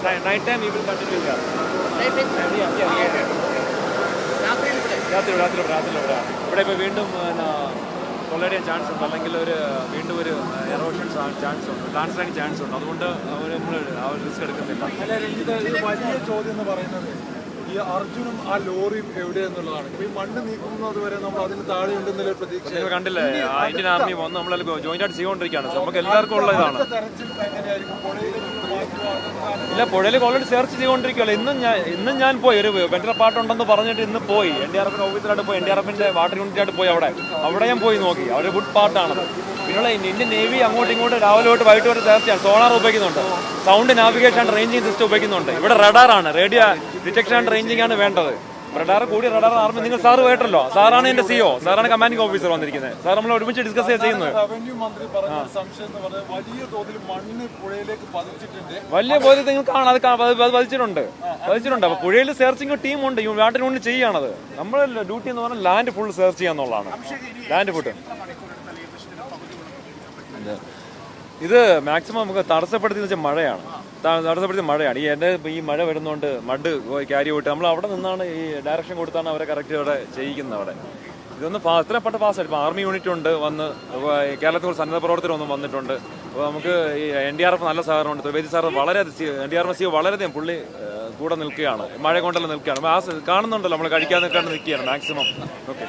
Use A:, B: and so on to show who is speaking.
A: Night time we will continue here. രാത്രി ഇവിടെ ഇപ്പോൾ വീണ്ടും കൊള്ളയടിയാൻ ചാൻസ് ഉണ്ട്, അല്ലെങ്കിൽ വീണ്ടും ഒരു എറോഷൻ ചാൻസ് ഉണ്ട്, ലാൻഡ് സ്ലൈഡിങ് ചാൻസ് ഉണ്ട്. അതുകൊണ്ട് നമ്മൾ റിസ്ക് എടുക്കുന്നില്ല.
B: വലിയ ചോദ്യം എന്ന് പറയുന്നത് ഈ അർജുനും ആ ലോറിയും എവിടെയെന്നുള്ളതാണ്. ഈ മണ്ണ് നീക്കുന്നത് വരെ നമ്മൾ അതിന് താഴെ ഉണ്ടെന്നുള്ള പ്രതീക്ഷ
A: നിങ്ങൾ കണ്ടില്ലേ, ഇന്ത്യൻ ആർമി വന്ന് നമ്മളെല്ലാം ജോയിന്റ് ആയിട്ട് ചെയ്തുകൊണ്ടിരിക്കുകയാണ്. നമുക്ക് എല്ലാവർക്കും ഉള്ള ഇതാണ്. ഇല്ല, പുഴയിൽ ഓൾറെഡി സെർച്ച് ചെയ്തുകൊണ്ടിരിക്കുകയല്ലോ. ഇന്നും ഞാൻ പോയി, ഒരു വെറ്റർ പാട്ടുണ്ടെന്ന് പറഞ്ഞിട്ട് ഇന്ന് പോയി NDRF ഓഫീസിലായിട്ട് പോയി, NDRFന്റെ വാട്ടർ യൂണിറ്റായിട്ട് പോയി. അവിടെ ഞാൻ പോയി നോക്കി. അവർ വുഡ് പാർട്ടാണത്. പിന്നെയുള്ള ഇന്ത്യൻ നേവി അങ്ങോട്ടും ഇങ്ങോട്ടും രാവിലെ തൊട്ട് വൈകിട്ട് വരെ സെർച്ച് ചെയ്യാൻ സോണാർ ഉപയോഗിക്കുന്നുണ്ട്, sound navigation and ranging system ഉപയോഗിക്കുന്നുണ്ട്. ഇവിടെ റഡാറാണ്, റേഡിയോ ഡിറ്റക്ഷൻ ആൻഡ് റേഞ്ചിങ് ആണ് വേണ്ടത്. റഡാർ കൂടി റഡാർ ആർമി. നിങ്ങൾ സാറ് കേട്ടല്ലോ, സാറാണ് എന്റെ CEO, സാറാണ് കമാൻഡിംഗ് ഓഫീസർ വന്നിരിക്കുന്നത്. സാർ നമ്മൾ ഒരുമിച്ച് ഡിസ്കസ് ചെയ്യുന്നത്.
B: റവന്യൂ മന്ത്രി പറഞ്ഞ സംശയം എന്ന് പറഞ്ഞാൽ വലിയ തോതിൽ മണ്ണ് പുഴയിലേക്ക് പതിച്ചിട്ടുണ്ട്.
A: വലിയ ബോധ്യം നിങ്ങൾ കാണാം, അത് പതിച്ചിട്ടുണ്ട്. അപ്പൊ പുഴയിൽ സെർച്ചിങ് ടീമുണ്ട്, വാട്ടർ യൂണിറ്റ് ചെയ്യാണത്. നമ്മളെ ഡ്യൂട്ടി എന്ന് പറഞ്ഞാൽ ലാൻഡ് ഫുൾ സെർച്ച് ചെയ്യാന്നുള്ളതാണ്. ലാൻഡ് ഫുഡ് ഇത് മാക്സിമം നമുക്ക് തടസ്സപ്പെടുത്തിയെന്ന് വെച്ചാൽ മഴയാണ്. ഈ മഴ വരുന്നതുകൊണ്ട് മഡ് ക്യാരി പോയിട്ട് നമ്മൾ അവിടെ നിന്നാണ് ഈ ഡയറക്ഷൻ കൊടുത്താണ് അവരെ കറക്റ്റ് അവിടെ ചെയ്യിക്കുന്നത്. അവിടെ ഇതൊന്ന് ഇത്രപ്പെട്ട ഫാസ്റ്റ്. ഇപ്പം ആർമി യൂണിറ്റ് ഉണ്ട് വന്ന്, കേരളത്തിൽ സന്നദ്ധ പ്രവർത്തനം വന്നിട്ടുണ്ട്. അപ്പോൾ നമുക്ക് ഈ NDRF നല്ല സഹകരണമുണ്ട്. ത്രിവേദി സാർ NDRF CEO വളരെയധികം പുള്ളി കൂടെ നിൽക്കുകയാണ്, മഴ കൊണ്ടെല്ലാം നിൽക്കുകയാണ്. കാണുന്നുണ്ടല്ലോ, നമ്മൾ കഴിക്കാൻ നിൽക്കുകയാണ് മാക്സിമം. ഓക്കെ.